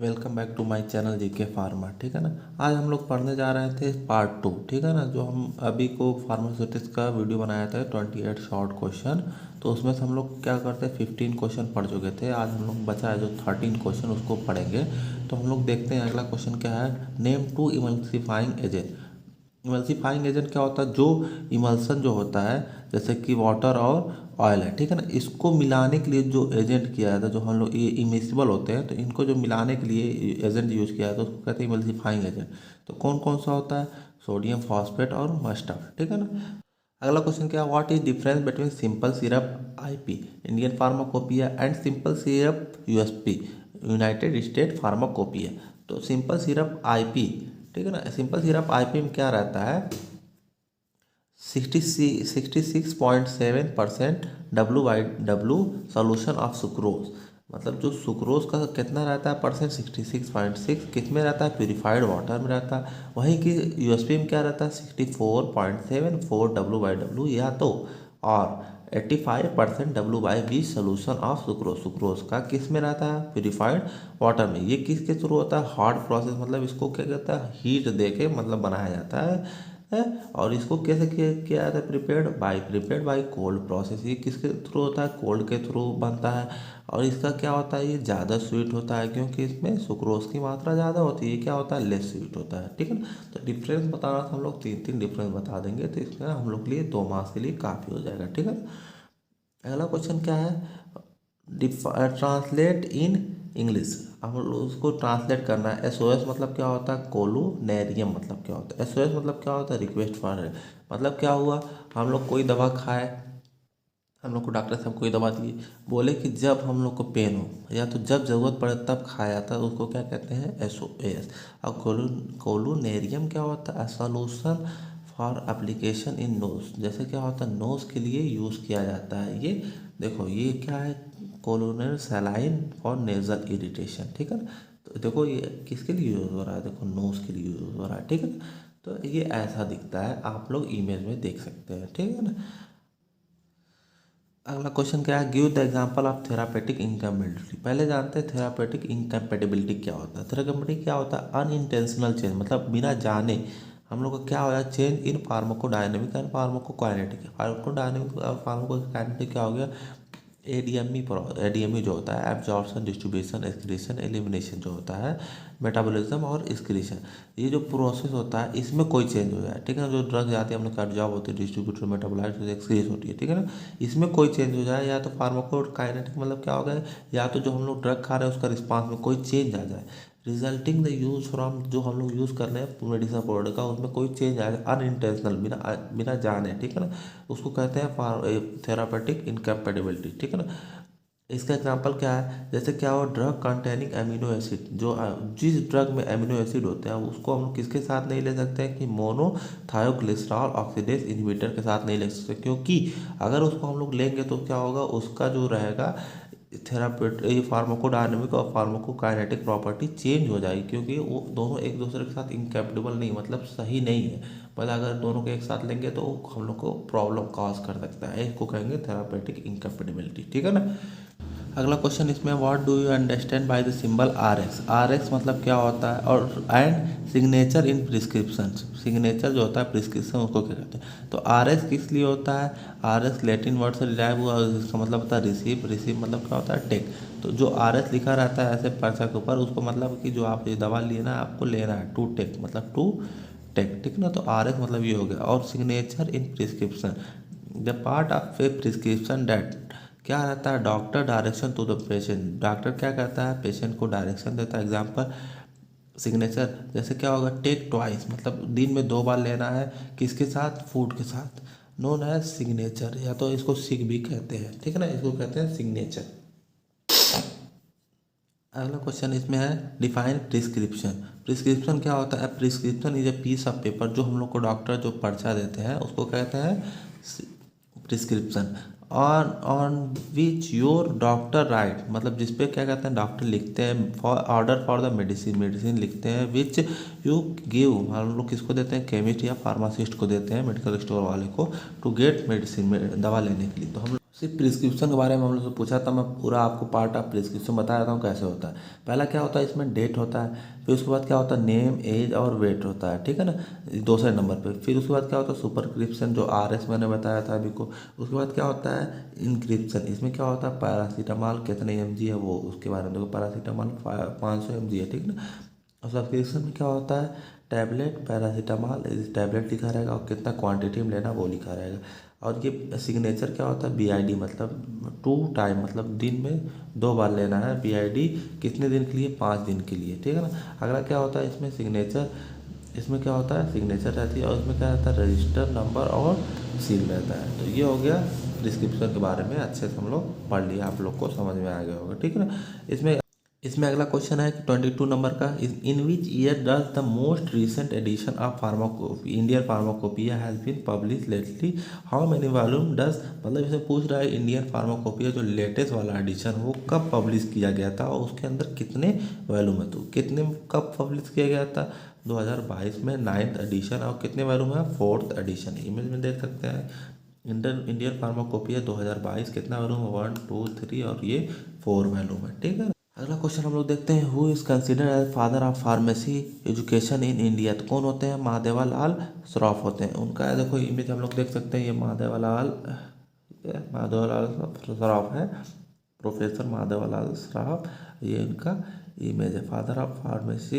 Welcome back to my channel GK pharma. ठीक है ना। आज हम लोग पढ़ने जा रहे थे पार्ट 2। ठीक है ना। जो हम अभी को फार्मास्यूटिक्स का वीडियो बनाया था 28 शॉर्ट क्वेश्चन, तो उसमें से हम लोग क्या करते हैं 15 क्वेश्चन पढ़ चुके थे। आज हम लोग बचा है जो 13 क्वेश्चन उसको पढ़ेंगे। तो हम लोग देखते हैं अगला क्वेश्चन क्या है। Name two emulsifying agent. Emulsifying agent क्या होता है? जो इमल्सन जो होता है जैसे कि वाटर और ऑयल है, ठीक है ना, इसको मिलाने के लिए जो एजेंट किया जाता है, जो हम लोग ये इमिसिबल होते हैं, तो इनको जो मिलाने के लिए एजेंट यूज किया जाता है उसको कहते हैं इमल्सिफाइंग एजेंट। तो कौन कौन सा होता है? सोडियम फॉस्फेट और मस्टर्ड। ठीक है ना। अगला क्वेश्चन क्या, what is difference between simple syrup IP Indian pharmacopoeia and simple syrup USP United state pharmacopoeia. तो सिंपल सिरप आईपी, ठीक है ना, सिंपल सिरप आईपी में क्या रहता है 66.7% डब्ल्यू सोल्यूशन ऑफ सुक्रोज। मतलब जो सुक्रोज का कितना रहता है परसेंट 66.6 किस में रहता है? प्यूरिफाइड वाटर में रहता है। वहीं कि यूएसपी में क्या रहता है 64.74 डब्ल्यू या तो और 85% W solution of sucrose. Sucrose का किस में रहता है? प्यूरिफाइड वाटर में। ये किसके थ्रू होता है? हार्ड प्रोसेस, मतलब इसको क्या कहता है हीट दे के मतलब बनाया जाता है। और इसको कैसे किया जाता है? Prepared by cold process. ये किसके थ्रू होता है? कोल्ड के थ्रू बनता है। और इसका क्या होता है? ये ज़्यादा स्वीट होता है क्योंकि इसमें सुक्रोज की मात्रा ज़्यादा होती है। ये क्या होता है? लेस स्वीट होता है। ठीक है ना। तो डिफरेंस बताना था हम लोग, तीन तीन डिफरेंस बता देंगे तो इसमें हम लोग के लिए 2 मार्क्स के लिए काफ़ी हो जाएगा। ठीक है। अगला क्वेश्चन क्या है, ट्रांसलेट इन इंग्लिश। हम लोग उसको ट्रांसलेट करना है। एसओएस मतलब क्या होता है? कोलुनेरियम मतलब क्या होता है? एसओएस मतलब क्या होता है? Request for. मतलब क्या हुआ, हम लोग कोई दवा खाए, हम लोग को डॉक्टर साहब कोई दवा दिए, बोले कि जब हम लोग को पेन हो या तो जब ज़रूरत पड़े तब खाया जाता है, उसको क्या कहते हैं? एसओएस। और कोलुनेरियम क्या होता है? Solution for application in knows. जैसे क्या होता है? नोज के लिए यूज़ किया जाता है। ये देखो ये क्या है? Colonel saline for nasal irritation. ठीक है ना। तो देखो ये किसके लिए यूज़ हो रहा है? देखो नोज के लिए यूज़ हो रहा है। ठीक है ना। तो ये ऐसा दिखता है, आप लोग इमेज में देख सकते हैं। ठीक है ना। अगला क्वेश्चन क्या है, give the example of therapeutic incompatibility. पहले जानते हैं थेरापेटिक इनकम्पेटिबिलिटी क्या होता है। थेरापेटिक क्या होता है? अनइंटेंशनल चेंज, मतलब बिना जाने हम लोग को क्या हो जाए change in pharmacodynamic and pharmacokinetic. Pharmacodynamic और फार्माकोकाइनेटिक क्या हो गया? एडीएमई जो होता है एब्जॉर्प्शन डिस्ट्रीब्यूशन एक्सक्रीशन एलिमिनेशन जो होता है, मेटाबॉलिज्म और एक्सक्रीशन, ये जो प्रोसेस होता है इसमें कोई चेंज हो जाए। ठीक है ना। जो ड्रग जाती है हम लोग का एब्जॉर्ब होती है, डिस्ट्रीब्यूटर मेटाबोलाइट एक्सक्रीज होती है। ठीक है ना। इसमें कोई चेंज हो जाए, या तो फार्माकोकाइनेटिक मतलब क्या हो गया, या तो जो हम लोग ड्रग खा रहे हैं उसका रिस्पांस में कोई चेंज आ जाए, रिजल्टिंग द यूज फ्रॉम जो हम लोग यूज़ कर रहे हैं मेडिसिन प्रोडक्ट का उसमें कोई चेंज आए अनइंटेंशनल बिना बिना जाने। ठीक है ना। उसको कहते हैं थेरापेटिक इनकम्पेटिबिलिटी। ठीक है ना। इसका एग्जांपल क्या है? जैसे क्या हो, ड्रग कंटेनिंग एमिनो एसिड, जो जिस ड्रग में एमिनो एसिड होते हैं उसको हम लोग किसके साथ नहीं ले सकते हैं कि मोनोथायोग्लिसरॉल ऑक्सीडेज इनहिबिटर के साथ नहीं ले सकते, क्योंकि अगर उसको हम लोग लेंगे तो क्या होगा, उसका जो रहेगा थेरापेट ये फार्माकोडायनेमिक और फार्माकोकाइनेटिक प्रॉपर्टी चेंज हो जाएगी, क्योंकि वो दोनों एक दूसरे के साथ इनकैपेबल नहीं, मतलब सही नहीं है। मतलब अगर दोनों को एक साथ लेंगे तो हम लोग को प्रॉब्लम कॉज कर सकता है। इसको कहेंगे थेरापेटिक इनकैपेबिलिटी। ठीक है ना। अगला क्वेश्चन इसमें, what do you understand by the symbol R X. R X मतलब क्या होता है? और and signature in prescription. Signature जो होता है प्रिस्क्रिप्शन उसको क्या कहते हैं? तो आर एक्स किस लिए होता है? आर एक्स लैटिन वर्ड से डिराइव हुआ, इसका मतलब होता है रिसीव। रिसीव मतलब क्या होता है? टेक। तो जो आर एक्स लिखा रहता है ऐसे पर्चा के ऊपर, उसको मतलब कि जो आप ये दवा लिए ना आपको लेना है, टू टेक मतलब टू टेक। ठीक ना। तो आर एक्स मतलब ये हो गया। और signature in prescription, the part of a prescription date क्या रहता है? Doctor direction to the patient. Doctor क्या करता है? पेशेंट को डायरेक्शन देता है। एग्जाम्पल सिग्नेचर जैसे क्या होगा? टेक ट्वाइस मतलब दिन में 2 बार लेना है, किसके साथ? फूड के साथ। नोन है सिग्नेचर, या तो इसको सिग भी कहते हैं। ठीक है ना। इसको कहते हैं सिग्नेचर। अगला क्वेश्चन इसमें है, डिफाइन प्रिस्क्रिप्शन। प्रिस्क्रिप्शन क्या होता है? Prescription is a piece of paper, जो हम लोग को डॉक्टर जो पर्चा देते हैं उसको कहते हैं prescription. On which your doctor right, मतलब जिसपे क्या कहते हैं डॉक्टर लिखते हैं, for order for the medicine, medicine लिखते हैं, विच यू गिव, हम लोग किसको देते हैं? केमिस्ट या फार्मासिस्ट को देते हैं, मेडिकल स्टोर वाले को, टू गेट मेडिसिन, दवा लेने के लिए। तो हम सिर्फ प्रिस्क्रिप्शन के बारे में हम लोग से पूछा था, मैं पूरा आपको पार्ट ऑफ प्रिस्क्रिप्शन बता देता हूँ कैसे होता है। पहला क्या होता है, इसमें डेट होता है, फिर उसके बाद क्या होता है नेम एज और वेट होता है, ठीक है ना, दूसरे नंबर पे। फिर उसके बाद क्या होता है सुपरस्क्रिप्शन, जो RS मैंने बताया था अभी को। उसके बाद क्या होता है इंक्रिप्शन, इसमें क्या होता है पैरासीटामॉल कितने mg है वो, उसके बारे में देखो पैरासीटामॉल 500 mg है, ठीक है ना। और सब्सक्रिप्शन में क्या होता है टैबलेट पैरासीटामॉल, इस टैबलेट लिखा रहेगा और कितना क्वांटिटी में लेना वो लिखा रहेगा। और ये सिग्नेचर क्या होता है BID, मतलब 2 टाइम, मतलब दिन में 2 बार लेना है BID, कितने दिन के लिए 5 दिन के लिए, ठीक है ना। अगला क्या होता है इसमें सिग्नेचर, इसमें क्या होता है सिग्नेचर रहती है और इसमें क्या रहता है रजिस्टर नंबर और सील रहता है। तो ये हो गया डिस्क्रिप्शन के बारे में, अच्छे से हम लोग पढ़ लिया, आप लोग को समझ में आ गया होगा, ठीक है ना। इसमें अगला क्वेश्चन है कि 22 नंबर का, in which year does the most recent edition of pharmacopoeia Indian pharmacopoeia has been publish lately, how many volume does, मतलब इसे पूछ रहा है इंडियन फार्माकोपिया जो लेटेस्ट वाला एडिशन वो कब पब्लिश किया गया था और उसके अंदर कितने वॉल्यूम है, तो कितने कब पब्लिश किया गया था 2022 में 9th एडिशन, और कितने वॉल्यूम है 4th एडिशन। इमेज में देख सकते हैं इंडियन फार्माकोपिया 2022 कितना वॉल्यूम है 1 2 3 और ये 4 वॉल्यूम है, ठीक है। अगला क्वेश्चन हम लोग देखते हैं who is considered as father of pharmacy education in India, तो कौन होते हैं महादेवालाल श्रॉफ होते हैं। उनका देखो इमेज हम लोग देख सकते हैं, ये महादेवालाल श्रॉफ है, प्रोफेसर महादेवालाल श्रॉफ, ये इनका इमेज है, father of pharmacy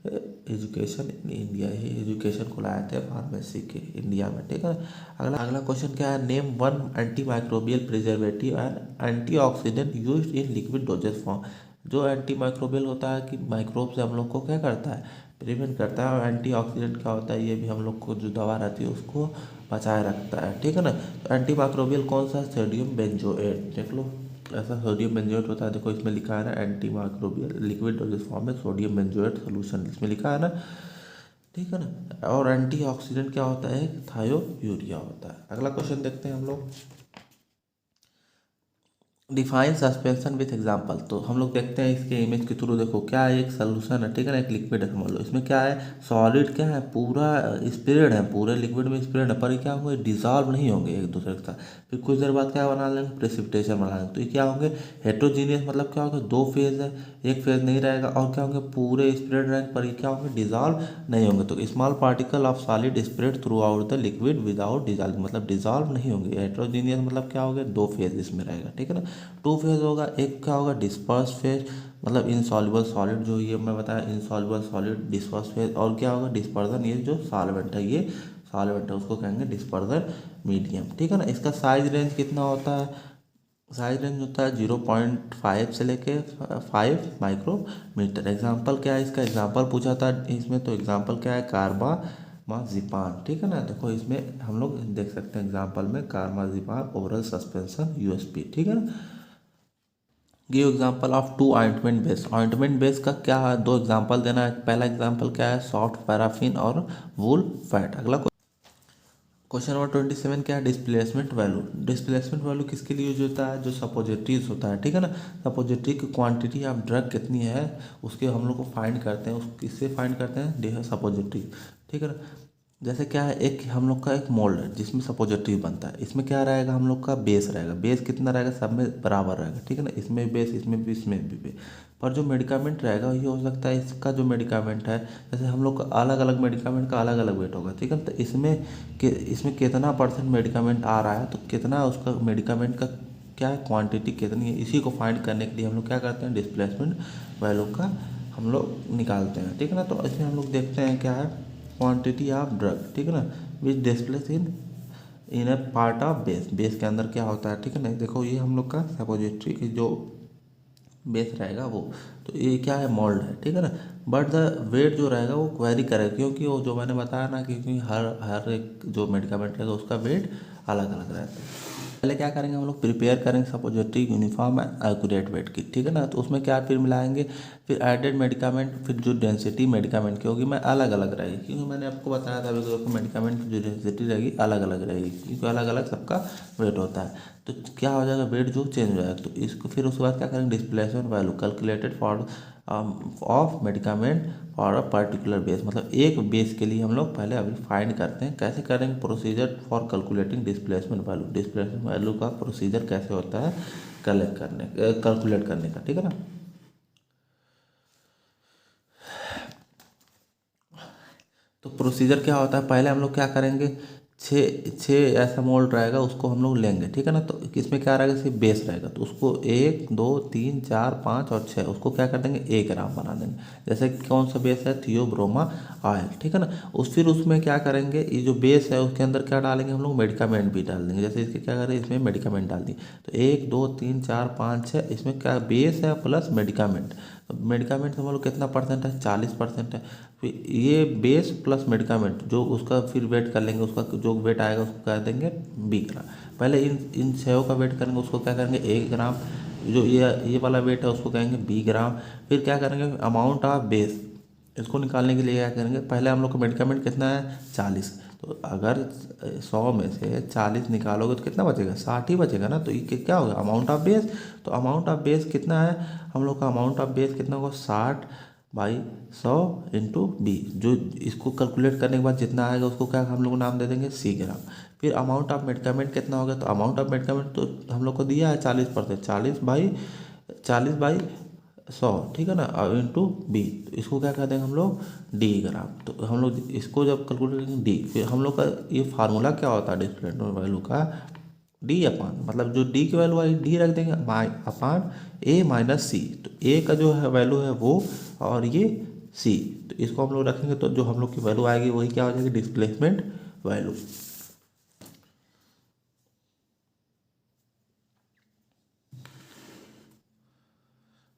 education in India, ये एजुकेशन को लाए थे फार्मेसी के इंडिया में, ठीक है। अगला क्वेश्चन क्या है, name 1 anti microbial preservative and antioxidant used in liquid doses form. जो एंटी माइक्रोबियल होता है कि माइक्रोब से हम लोग को क्या करता है प्रिवेंट करता है, और एंटीऑक्सीडेंट क्या होता है ये भी हम लोग को जो दवा रहती है उसको बचाए रखता है, ठीक है ना। तो एंटी माइक्रोबियल कौन सा, सोडियम बेंजोएट, देख लो ऐसा सोडियम बेंजोएट होता है, देखो इसमें लिखा है ना anti microbial liquid doses form में सोडियम बेंजोएट सोल्यूशन, इसमें लिखा है ना, ठीक है ना। और एंटीऑक्सीडेंट क्या होता है थायोयूरिया होता है। अगला क्वेश्चन देखते हैं हम लोग, डिफाइन सस्पेंशन विथ एग्जाम्पल। तो हम लोग देखते हैं इसके इमेज के थ्रू, देखो क्या है एक सोल्यूशन है, ठीक है ना, एक लिक्विड है समझ लो, इसमें क्या है सॉलिड क्या है पूरा स्प्रेड है, पूरे लिक्विड में स्प्रेड है, पर ये क्या होंगे डिजॉल्व नहीं होंगे एक दूसरे के साथ, फिर कुछ देर बाद क्या बना लेंगे प्रेसिपिटेशन बना लेंगे, तो ये क्या होंगे हेट्रोजीनियस, मतलब क्या होगा 2 फेज है, एक फेज नहीं रहेगा, और क्या होंगे पूरे स्प्रेड रहेंगे पर ये क्या होंगे डिजॉल्व नहीं होंगे। तो small particle of solid spread through out the liquid without dissolve, मतलब डिजॉल्व नहीं होंगे। हेट्रोजीनियस मतलब क्या होगा 2 फेज इसमें रहेगा, ठीक है ना। 2 फेज होगा, एक क्या होगा डिस्पर्स फेज, मतलब इनसॉल्युबल सॉलिड, जो ये मैं बताया इनसॉल्युबल सॉलिड डिस्पर्स फेज, और क्या होगा डिस्पर्जन, ये जो सॉल्वेंट है ये सॉल्वेंट है उसको कहेंगे डिस्पर्जन मीडियम, ठीक है ना। इसका साइज रेंज कितना होता है, साइज रेंज होता है 0.5 से लेके 5 माइक्रोमीटर। एग्जाम्पल क्या है इसका, एग्जाम्पल पूछा था इसमें, तो एग्जाम्पल क्या है कार्बामाजिपान, ठीक है ना। देखो इसमें हम लोग देख सकते हैं एग्जाम्पल में कार्बामाजिपान ओरल सस्पेंशन USP, ठीक है ना। Give example of 2 ointment base, ointment base का क्या है 2 एग्जाम्पल देना है। पहला एग्जाम्पल क्या है सॉफ्ट पैराफिन और वूल फैट। अगला क्वेश्चन नंबर 27 क्या है डिस्प्लेसमेंट वैल्यू। डिस्प्लेसमेंट वैल्यू किसके लिए यूज होता है, जो सपोजिटरीज होता है, ठीक है ना। सपोजिटरी की क्वांटिटी ऑफ ड्रग कितनी है उसके हम लोग को फाइंड करते हैं, उस किससे फाइंड करते हैं सपोजिटरी, ठीक है ना। जैसे क्या है एक हम लोग का एक मोल्ड है जिसमें सपोजिटरी बनता है, इसमें क्या रहेगा हम लोग का बेस रहेगा, बेस कितना रहेगा सब में बराबर रहेगा, ठीक है ना, इसमें बेस इसमें भी इसमें भी बेस। पर जो मेडिकामेंट रहेगा ये हो सकता है इसका जो मेडिकामेंट है, जैसे हम लोग का अलग अलग मेडिकामेंट का अलग अलग वेट होगा, ठीक है। तो इसमें कितना % मेडिकामेंट आ रहा है, तो कितना उसका मेडिकामेंट का क्या है क्वांटिटी कितनी है, इसी को फाइंड करने के लिए हम लोग क्या करते हैं डिस्प्लेसमेंट वैल्यू का हम लोग निकालते हैं, ठीक है ना। तो इसमें हम लोग देखते हैं क्या है क्वांटिटी ऑफ ड्रग, ठीक है ना, which displace in a part of base, base के अंदर क्या होता है, ठीक है ना। देखो ये हम लोग का सपोजिटरी की जो बेस रहेगा वो, तो ये क्या है मोल्ड है, ठीक है ना। बट द वेट जो रहेगा वो क्वेरी करेगा, क्योंकि वो जो मैंने बताया ना क्योंकि हर एक जो मेडिकामेंट रहेगा उसका वेट अलग अलग रहता है। पहले क्या करेंगे हम लोग प्रिपेयर करेंगे suppository uniform and accurate weight की, ठीक है ना। तो उसमें क्या फिर मिलाएंगे, फिर एडेड मेडिकामेंट, फिर जो डेंसिटी मेडिकामेंट की होगी मैं अलग अलग रहेगी, क्योंकि मैंने आपको बताया था अभी मेडिकामेंट की जो डेंसिटी रहेगी अलग अलग रहेगी, क्योंकि अलग अलग सबका वेट होता है। तो क्या हो जाएगा, वेट जो चेंज हो जाएगा। तो इसको फिर उसके बाद क्या करेंगे, displacement value calculated for of medicament for a particular base, मतलब एक बेस के लिए हम लोग पहले अभी फाइंड करते हैं। कैसे करेंगे, procedure for calculating displacement value, displacement value का प्रोसीजर कैसे होता है कैलकुलेट करने का, ठीक है ना। तो प्रोसीजर क्या होता है, पहले हम लोग क्या करेंगे, छः छः ऐसा मोल्ड रहेगा उसको हम लोग लेंगे, ठीक है ना। तो इसमें क्या रहेगा, सिर्फ बेस रहेगा, तो उसको 1 2 3 4 5 और 6 उसको क्या कर देंगे, 1 ग्राम बना देंगे। जैसे कि कौन सा बेस है, थियोब्रोमा ऑयल, ठीक है ना। फिर उसमें क्या करेंगे, ये जो बेस है उसके अंदर क्या डालेंगे हम लोग, मेडिकामेंट भी डाल देंगे। जैसे इसके क्या करें, इसमें मेडिकामेंट डाल दिए, तो 1 2 3 4 5 6 इसमें क्या बेस है प्लस मेडिकामेंट। मेडिकामेंट हम लोग कितना परसेंट है, 40% है। फिर ये बेस प्लस मेडिकामेंट जो उसका फिर वेट कर लेंगे, उसका जो वेट आएगा उसको क्या देंगे, 20 ग्राम। पहले इन इन छः का वेट करेंगे, उसको क्या करेंगे 1 ग्राम, जो ये वाला वेट है उसको कहेंगे 20 ग्राम। फिर क्या करेंगे, अमाउंट ऑफ बेस, इसको निकालने के लिए क्या करेंगे, पहले हम लोग का मेडिकामेंट कितना है, 40। तो अगर 100 में से 40 निकालोगे तो कितना बचेगा, 60 ही बचेगा ना। तो ये क्या होगा, अमाउंट ऑफ बेस। तो अमाउंट ऑफ बेस कितना है, हम लोग का अमाउंट ऑफ बेस कितना होगा, 60/100 इंटू 20। जो इसको कैलकुलेट करने के बाद जितना आएगा उसको क्या हम लोग नाम दे देंगे, C ग्राम। फिर अमाउंट ऑफ मेडिकामेंट कितना होगा, तो अमाउंट ऑफ मेडिकामेंट तो हम लोग को दिया है 40%, 40/100, ठीक है ना, और इंटू 20। तो इसको क्या कर देंगे हम लोग, D ग्राम। तो हम लोग इसको जब कैलकुलेट करेंगे D, फिर हम लोग का ये फार्मूला क्या होता है डिस्प्लेसमेंट वैल्यू का, D अपान, मतलब जो D की वैल्यू आई D रख देंगे अपान A-C। तो A का जो है वैल्यू है वो, और ये C, तो इसको हम लोग रखेंगे तो जो हम लोग की वैल्यू आएगी वही क्या हो जाएगी, डिस्प्लेसमेंट वैल्यू।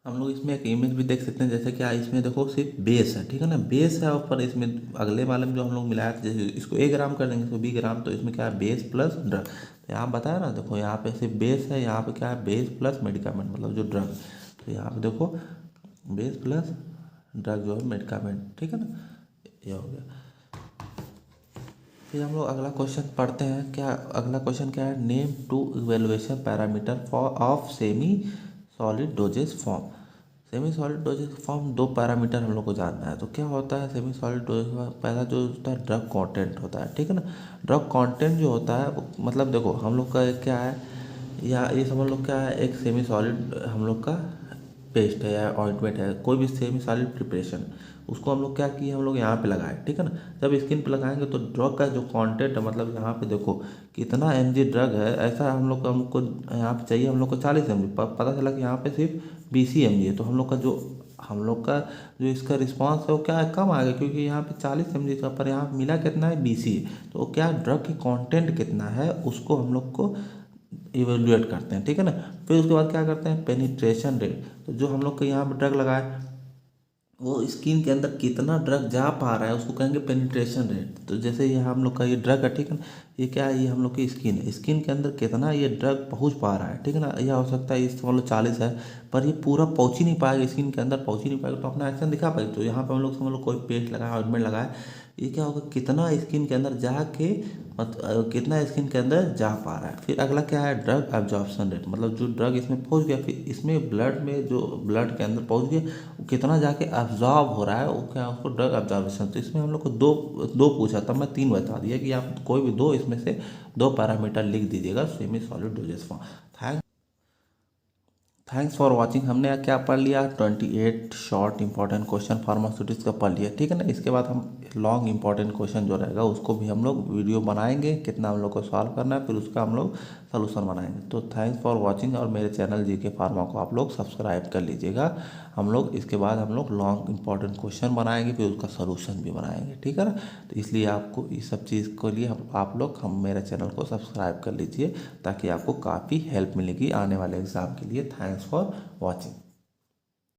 हम लोग इसमें एक इमेज भी देख सकते हैं, जैसे कि इसमें देखो सिर्फ बेस है, ठीक है ना, बेस है। और पर इसमें अगले वाले में जो हम लोग मिलाया था, जैसे इसको 1 ग्राम कर देंगे, इसको 20 ग्राम, तो इसमें क्या है, बेस प्लस ड्रग। तो यहाँ बताया ना, देखो यहाँ पे सिर्फ बेस है, यहाँ पे क्या है, बेस प्लस मेडिकामेंट, मतलब जो ड्रग। तो यहाँ पे देखो बेस प्लस ड्रग जो है मेडिकामेंट, ठीक है ना, ये हो गया। फिर हम लोग अगला क्वेश्चन पढ़ते हैं। क्या अगला क्वेश्चन क्या है, name 2 evaluation parameter for of semi solid doses form. Semi solid doses form 2 parameter हम लोग को जानना है। तो क्या होता है सेमी सॉलिड डोजेस का, पहला जो होता है ड्रग कंटेंट होता है, ठीक है ना। ड्रग कंटेंट जो होता है मतलब देखो हम लोग का क्या है, या ये समझ लो क्या है, एक सेमी सॉलिड हम लोग का पेस्ट है या ऑइंटमेंट है, कोई भी सेमी सॉलिड प्रिपरेशन, उसको हम लोग क्या किए, हम लोग यहाँ पे लगाए, ठीक है ना। जब स्किन पे लगाएंगे तो ड्रग का जो कंटेंट है, मतलब यहाँ पे देखो कितना mg ड्रग है, ऐसा हम लोग को हमको यहाँ पे चाहिए हम लोग को 40 mg, पता चला कि यहाँ पे सिर्फ 20 mg है। तो हम लोग का जो इसका रिस्पांस है वो क्या है, कम आ गया, क्योंकि यहाँ पे 40 mg का, पर यहाँ पे मिला कितना है, 20 है। तो क्या ड्रग की कंटेंट कितना है उसको हम लोग को इवेल्युएट करते हैं, ठीक है ना। फिर उसके बाद क्या करते हैं, पेनिट्रेशन रेट। तो जो हम लोग को यहाँ पे ड्रग लगाए वो स्किन के अंदर कितना ड्रग जा पा रहा है उसको कहेंगे पेनिट्रेशन रेट। तो जैसे ये हम लोग का ये ड्रग है, ठीक है ना, ये क्या है, ये हम लोग की स्किन है, स्किन के अंदर कितना ये ड्रग पहुंच पा रहा है, ठीक है ना। यह हो सकता है इस समझ लो 40 है, पर ये पूरा पहुंच ही नहीं पाएगा, स्किन के अंदर पहुंच ही नहीं पाएगा, तो अपना एक्शन दिखा पाएगा। तो यहाँ पे हम लोग समझ लो कोई पेस्ट लगाया, ऑइंटमेंट लगाया, ये क्या होगा, कितना स्किन के अंदर जाके कितना स्किन के अंदर जा पा रहा है। फिर अगला क्या है, ड्रग एब्जॉर्प्शन रेट, मतलब जो ड्रग इसमें पहुंच गया, फिर इसमें ब्लड में जो ब्लड के अंदर पहुंच गया वो कितना जाके एब्जॉर्ब हो रहा है, वो क्या है, उसको ड्रग एब्जॉर्प्शन। तो इसमें हम लोग को दो दो पूछा था, मैं 3 बता दिया कि आप कोई भी दो इसमें से 2 पैरामीटर लिख दीजिएगा semi solid doses form. Thanks for watching. हमने क्या पढ़ लिया, 28 शॉर्ट इंपॉर्टेंट क्वेश्चन फार्मास्यूटिक्स का पढ़ लिया, ठीक है ना। इसके बाद हम लॉन्ग इंपॉर्टेंट क्वेश्चन जो रहेगा उसको भी हम लोग वीडियो बनाएंगे, कितना हम लोग को सॉल्व करना है, फिर उसका हम लोग सलूशन बनाएंगे। तो थैंक्स फॉर वॉचिंग, और मेरे चैनल जीके फार्मा को आप लोग सब्सक्राइब कर लीजिएगा। हम लोग इसके बाद हम लोग लॉन्ग इंपॉर्टेंट क्वेश्चन बनाएंगे, फिर उसका सलूशन भी बनाएंगे, ठीक है ना। तो इसलिए आपको इस सब चीज़ के लिए हम मेरे चैनल को सब्सक्राइब कर लीजिए, ताकि आपको काफ़ी हेल्प मिलेगी आने वाले एग्ज़ाम के लिए। Thanks for watching.